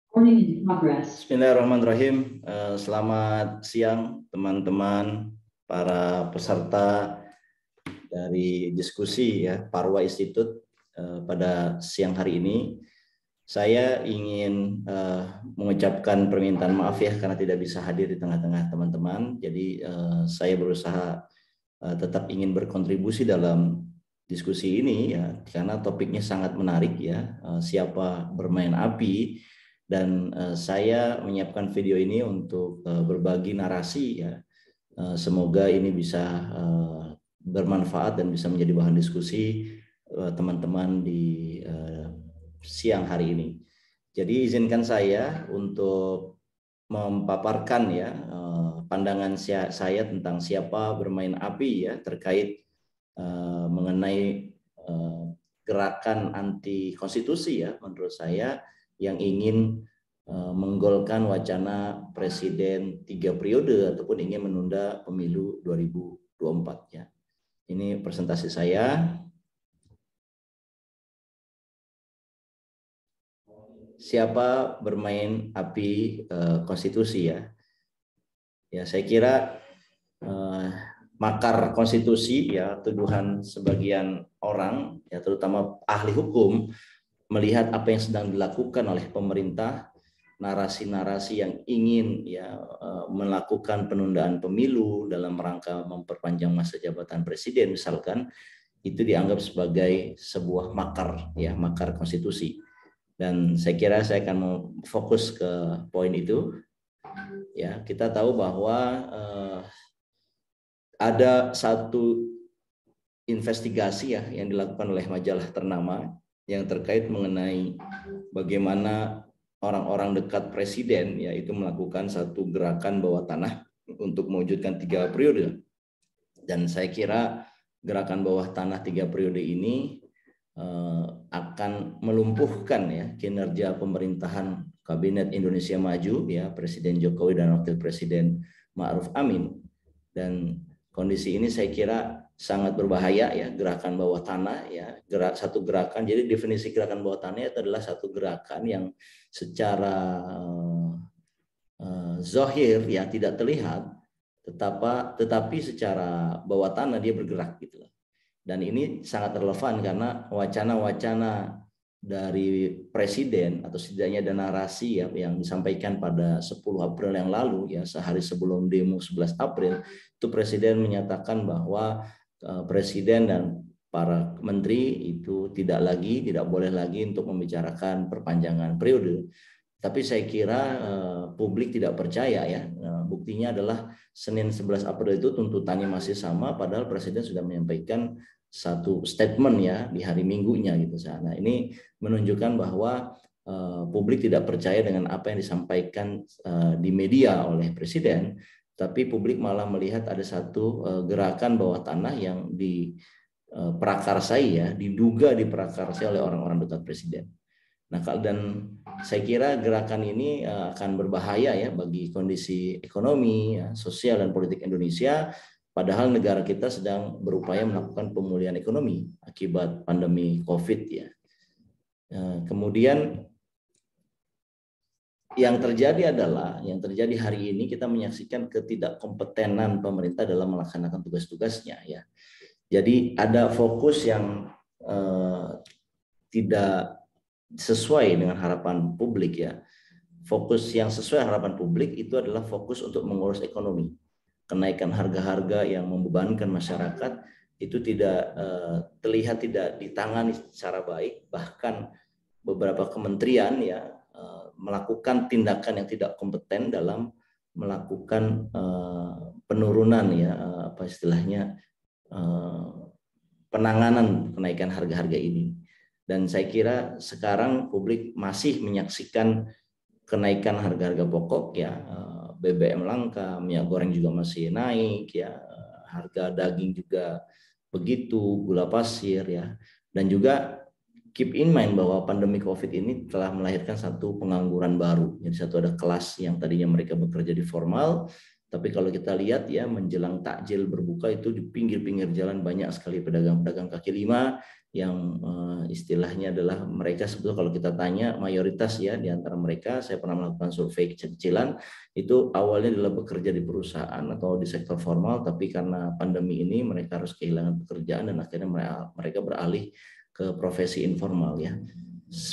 Bismillahirrahmanirrahim. Selamat siang teman-teman para peserta dari diskusi ya Parwa Institute pada siang hari ini. Saya ingin mengucapkan permintaan maaf ya karena tidak bisa hadir di tengah-tengah teman-teman. Jadi saya berusaha tetap ingin berkontribusi dalam diskusi ini ya karena topiknya sangat menarik ya. Siapa bermain api. Dan saya menyiapkan video ini untuk berbagi narasi ya. Semoga ini bisa bermanfaat dan bisa menjadi bahan diskusi teman-teman di siang hari ini. Jadi izinkan saya untuk memaparkan ya pandangan saya tentang siapa bermain api ya terkait mengenai gerakan anti konstitusi ya menurut saya yang ingin menggolkan wacana presiden 3 periode ataupun ingin menunda pemilu 2024 ya. Ini presentasi saya. Siapa bermain api konstitusi ya? Ya saya kira makar konstitusi ya tuduhan sebagian orang ya terutama ahli hukum melihat apa yang sedang dilakukan oleh pemerintah, narasi-narasi yang ingin ya melakukan penundaan pemilu dalam rangka memperpanjang masa jabatan presiden misalkan, itu dianggap sebagai sebuah makar ya, makar konstitusi. Dan saya kira saya akan fokus ke poin itu. Ya, kita tahu bahwa ada satu investigasi ya yang dilakukan oleh majalah ternama yang terkait mengenai bagaimana orang-orang dekat presiden yaitu melakukan satu gerakan bawah tanah untuk mewujudkan 3 periode. Dan saya kira gerakan bawah tanah 3 periode ini akan melumpuhkan ya kinerja pemerintahan Kabinet Indonesia Maju ya Presiden Jokowi dan Wakil Presiden Ma'ruf Amin. Dan kondisi ini saya kira sangat berbahaya ya, gerakan bawah tanah ya, satu gerakan. Jadi definisi gerakan bawah tanah itu adalah satu gerakan yang secara zahir ya tidak terlihat, tetapi secara bawah tanah dia bergerak gitu. Dan ini sangat relevan karena wacana-wacana dari presiden atau setidaknya ada narasi ya yang disampaikan pada 10 April yang lalu ya, sehari sebelum demo 11 April itu presiden menyatakan bahwa presiden dan para menteri itu tidak boleh lagi untuk membicarakan perpanjangan periode. Tapi saya kira publik tidak percaya ya. Buktinya adalah Senin 11 April itu tuntutannya masih sama padahal presiden sudah menyampaikan satu statement ya di hari Minggunya gitu. Nah, ini menunjukkan bahwa publik tidak percaya dengan apa yang disampaikan di media oleh presiden, tapi publik malah melihat ada satu gerakan bawah tanah yang diprakarsai ya, diduga diprakarsai oleh orang-orang dekat presiden. Nah, dan saya kira gerakan ini akan berbahaya ya bagi kondisi ekonomi, ya, sosial dan politik Indonesia. Padahal negara kita sedang berupaya melakukan pemulihan ekonomi akibat pandemi COVID ya. Kemudian yang terjadi hari ini kita menyaksikan ketidakkompetenan pemerintah dalam melaksanakan tugas-tugasnya ya. Jadi ada fokus yang tidak sesuai dengan harapan publik ya. Fokus yang sesuai harapan publik itu adalah fokus untuk mengurus ekonomi. Kenaikan harga-harga yang membebankan masyarakat itu tidak terlihat tidak ditangani secara baik, bahkan beberapa kementerian ya melakukan tindakan yang tidak kompeten dalam melakukan penurunan ya apa istilahnya penanganan kenaikan harga-harga ini. Dan saya kira sekarang publik masih menyaksikan kenaikan harga-harga pokok ya, BBM langka, minyak goreng juga masih naik ya, harga daging juga begitu, gula pasir ya. Dan juga keep in mind bahwa pandemi COVID ini telah melahirkan satu pengangguran baru. Jadi satu ada kelas yang tadinya mereka bekerja di formal, Tapi kalau kita lihat ya menjelang takjil berbuka itu di pinggir-pinggir jalan banyak sekali pedagang-pedagang kaki lima yang istilahnya adalah mereka sebetulnya kalau kita tanya mayoritas ya di antara mereka, saya pernah melakukan survei kecil-kecilan, itu awalnya adalah bekerja di perusahaan atau di sektor formal, tapi karena pandemi ini mereka harus kehilangan pekerjaan dan akhirnya mereka beralih ke profesi informal ya.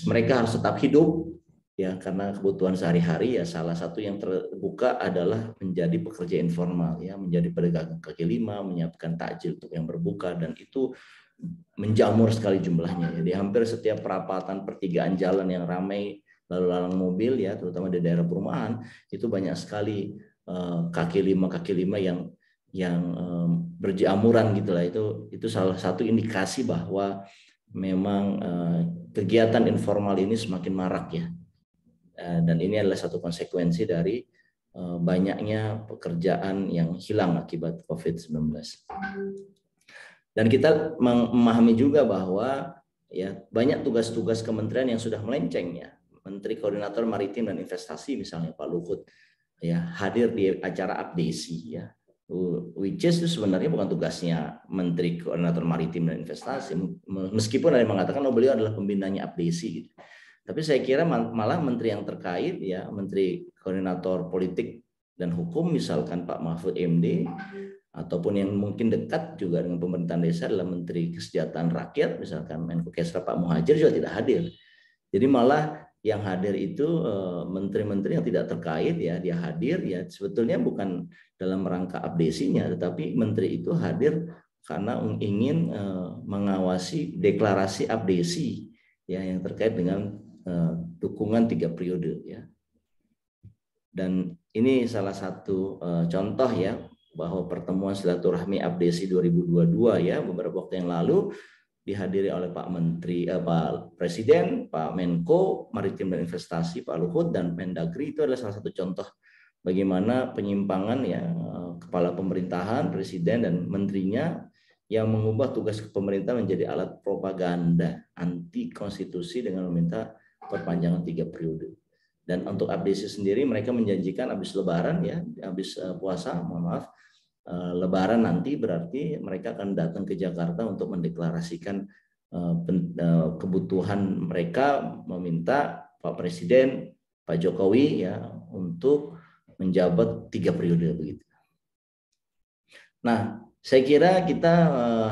Mereka harus tetap hidup ya karena kebutuhan sehari-hari ya, salah satu yang terbuka adalah menjadi pekerja informal ya, menjadi pedagang kaki lima, menyiapkan takjil untuk yang berbuka, dan itu menjamur sekali jumlahnya. Jadi hampir setiap perapatan pertigaan jalan yang ramai lalu lalang mobil ya, terutama di daerah perumahan, itu banyak sekali kaki lima yang berjamuran gitulah. Itu salah satu indikasi bahwa memang kegiatan informal ini semakin marak ya. Dan ini adalah satu konsekuensi dari banyaknya pekerjaan yang hilang akibat COVID-19. Dan kita memahami juga bahwa ya banyak tugas-tugas kementerian yang sudah melenceng ya. Menteri Koordinator Maritim dan Investasi misalnya Pak Luhut ya hadir di acara Abdesi ya. Which is itu sebenarnya bukan tugasnya Menteri Koordinator Maritim dan Investasi, meskipun ada yang mengatakan beliau adalah pembinanya Abdesi gitu. Tapi saya kira malah menteri yang terkait ya, Menteri Koordinator Politik dan Hukum misalkan Pak Mahfud MD, ataupun yang mungkin dekat juga dengan pemerintahan desa adalah Menteri Kesejahteraan Rakyat misalkan Menko Kesra Pak Muhajir juga tidak hadir. Jadi malah yang hadir itu menteri-menteri yang tidak terkait ya, dia hadir ya sebetulnya bukan dalam rangka abdesinya, tetapi menteri itu hadir karena ingin mengawasi deklarasi abdesi ya yang terkait dengan dukungan 3 periode ya. Dan ini salah satu contoh ya bahwa pertemuan silaturahmi Abdesi 2022 ya beberapa waktu yang lalu dihadiri oleh Pak Menteri, Pak Presiden, Pak Menko Maritim dan Investasi Pak Luhut dan Mendagri. Itu adalah salah satu contoh bagaimana penyimpangan ya kepala pemerintahan, presiden dan menterinya yang mengubah tugas pemerintah menjadi alat propaganda anti konstitusi dengan meminta perpanjangan 3 periode. Dan untuk Abdesi sendiri mereka menjanjikan habis Lebaran ya, habis puasa, mohon maaf, Lebaran nanti berarti mereka akan datang ke Jakarta untuk mendeklarasikan kebutuhan mereka, meminta Pak Presiden, Pak Jokowi ya untuk menjabat 3 periode begitu. Nah, saya kira kita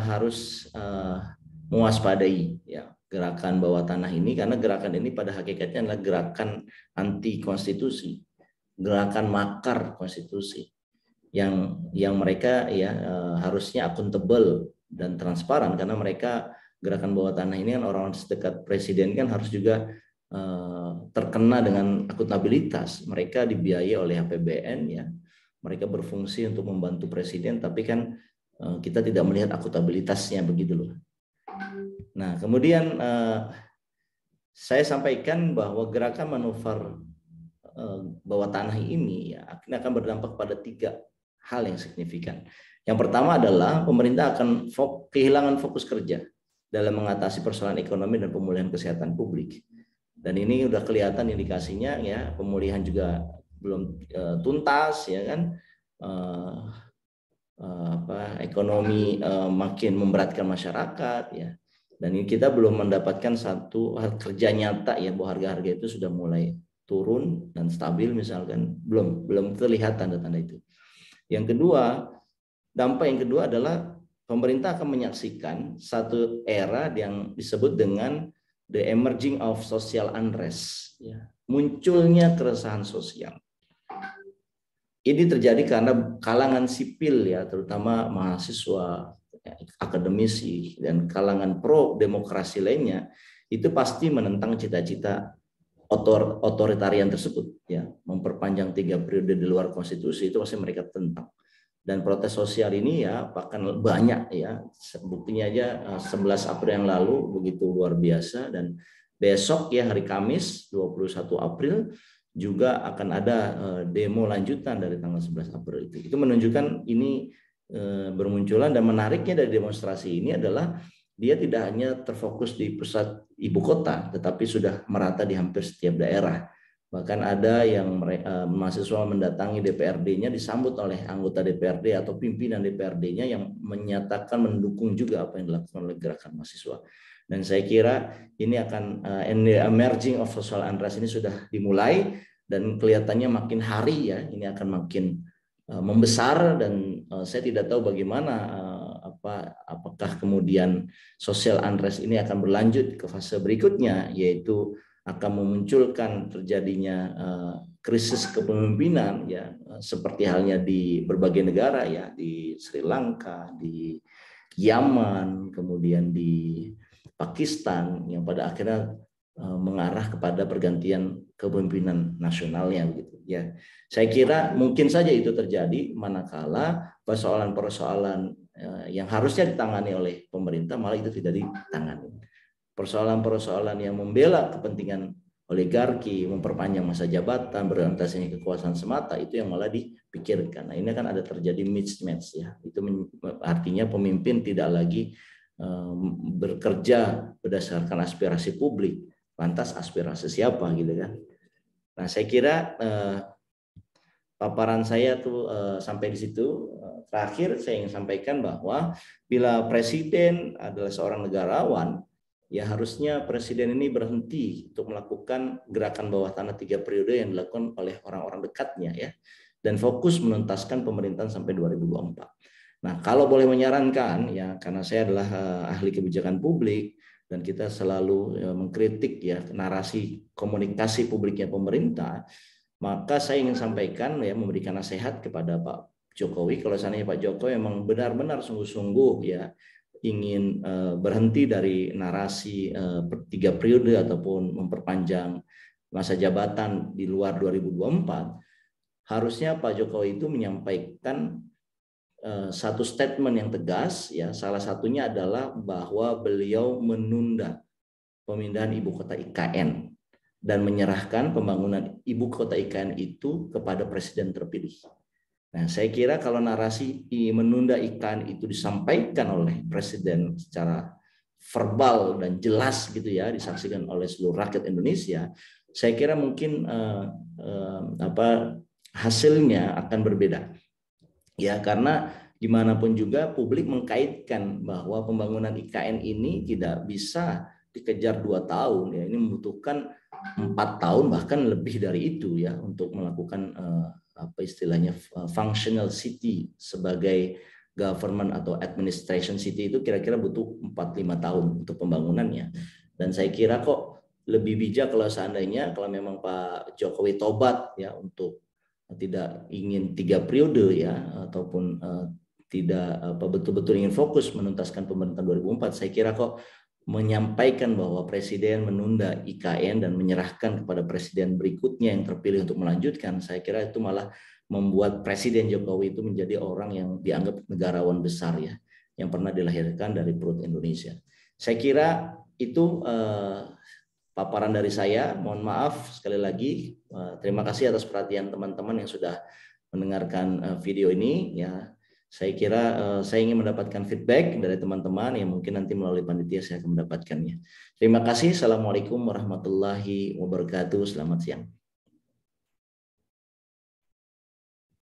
harus mewaspadai ya gerakan bawah tanah ini, karena gerakan ini pada hakikatnya adalah gerakan anti konstitusi, gerakan makar konstitusi yang mereka ya harusnya akuntabel dan transparan, karena mereka gerakan bawah tanah ini kan orang sedekat presiden kan harus juga terkena dengan akuntabilitas. Mereka dibiayai oleh APBN ya, mereka berfungsi untuk membantu presiden, tapi kan kita tidak melihat akuntabilitasnya begitu loh. Nah, kemudian saya sampaikan bahwa gerakan manuver bawah tanah ini ya akan berdampak pada 3 hal yang signifikan. Yang pertama adalah pemerintah akan kehilangan fokus kerja dalam mengatasi persoalan ekonomi dan pemulihan kesehatan publik. Dan ini udah kelihatan indikasinya ya, pemulihan juga belum tuntas ya kan. Ekonomi makin memberatkan masyarakat ya. Dan ini kita belum mendapatkan satu kerja nyata ya bahwa harga-harga itu sudah mulai turun dan stabil misalkan, belum terlihat tanda-tanda itu. Yang kedua, dampak yang kedua adalah pemerintah akan menyaksikan satu era yang disebut dengan the emerging of social unrest ya. Munculnya keresahan sosial. Ini terjadi karena kalangan sipil ya, terutama mahasiswa, akademisi dan kalangan pro demokrasi lainnya itu pasti menentang cita-cita otoritarian tersebut ya, memperpanjang 3 periode di luar konstitusi itu pasti mereka tentang. Dan protes sosial ini ya akan banyak ya, buktinya aja 11 April yang lalu begitu luar biasa, dan besok ya hari Kamis 21 April juga akan ada demo lanjutan dari tanggal 11 April itu. Itu menunjukkan ini bermunculan, dan menariknya dari demonstrasi ini adalah dia tidak hanya terfokus di pusat ibu kota, tetapi sudah merata di hampir setiap daerah. Bahkan ada yang mahasiswa mendatangi DPRD-nya disambut oleh anggota DPRD atau pimpinan DPRD-nya yang menyatakan mendukung juga apa yang dilakukan oleh gerakan mahasiswa. Dan saya kira ini akan emerging of social unrest ini sudah dimulai dan kelihatannya makin hari ya ini akan makin membesar, dan saya tidak tahu bagaimana apakah kemudian social unrest ini akan berlanjut ke fase berikutnya, yaitu akan memunculkan terjadinya krisis kepemimpinan ya, seperti halnya di berbagai negara ya, di Sri Lanka, di Yaman, kemudian di Pakistan, yang pada akhirnya mengarah kepada pergantian kepemimpinan nasionalnya begitu ya. Saya kira mungkin saja itu terjadi manakala persoalan-persoalan yang harusnya ditangani oleh pemerintah malah itu tidak ditangani. Persoalan-persoalan yang membela kepentingan oligarki, memperpanjang masa jabatan, berorientasinya kekuasaan semata, itu yang malah dipikirkan. Nah, ini kan ada terjadi mismatch ya. Itu artinya pemimpin tidak lagi bekerja berdasarkan aspirasi publik, lantas aspirasi siapa gitu kan. Nah, saya kira paparan saya tuh sampai di situ. Terakhir saya ingin sampaikan bahwa bila presiden adalah seorang negarawan, ya harusnya presiden ini berhenti untuk melakukan gerakan bawah tanah 3 periode yang dilakukan oleh orang-orang dekatnya ya, dan fokus menuntaskan pemerintahan sampai 2024. Nah, kalau boleh menyarankan ya, karena saya adalah ahli kebijakan publik dan kita selalu mengkritik ya narasi komunikasi publiknya pemerintah, maka saya ingin sampaikan ya, memberikan nasihat kepada Pak Jokowi, kalau seandainya Pak Jokowi memang benar-benar sungguh-sungguh ya ingin berhenti dari narasi 3 periode ataupun memperpanjang masa jabatan di luar 2024, harusnya Pak Jokowi itu menyampaikan satu statement yang tegas ya. Salah satunya adalah bahwa beliau menunda pemindahan ibu kota IKN dan menyerahkan pembangunan ibu kota IKN itu kepada presiden terpilih. Nah, saya kira kalau narasi menunda IKN itu disampaikan oleh presiden secara verbal dan jelas gitu ya, disaksikan oleh seluruh rakyat Indonesia, saya kira mungkin hasilnya akan berbeda. Ya, karena dimanapun juga publik mengkaitkan bahwa pembangunan IKN ini tidak bisa dikejar 2 tahun ya, ini membutuhkan 4 tahun bahkan lebih dari itu ya untuk melakukan apa istilahnya functional city sebagai government atau administration city, itu kira-kira butuh 4-5 tahun untuk pembangunannya. Dan saya kira kok lebih bijak kalau seandainya kalau memang Pak Jokowi tobat ya untuk tidak ingin 3 periode ya, ataupun tidak betul-betul ingin fokus menuntaskan pemerintahan 2004, saya kira kok menyampaikan bahwa presiden menunda IKN dan menyerahkan kepada presiden berikutnya yang terpilih untuk melanjutkan, saya kira itu malah membuat Presiden Jokowi itu menjadi orang yang dianggap negarawan besar ya, yang pernah dilahirkan dari perut Indonesia. Saya kira itu paparan dari saya. Mohon maaf sekali lagi. Terima kasih atas perhatian teman-teman yang sudah mendengarkan video ini ya. Saya kira saya ingin mendapatkan feedback dari teman-teman yang mungkin nanti melalui panitia saya akan mendapatkannya. Terima kasih. Assalamualaikum warahmatullahi wabarakatuh. Selamat siang.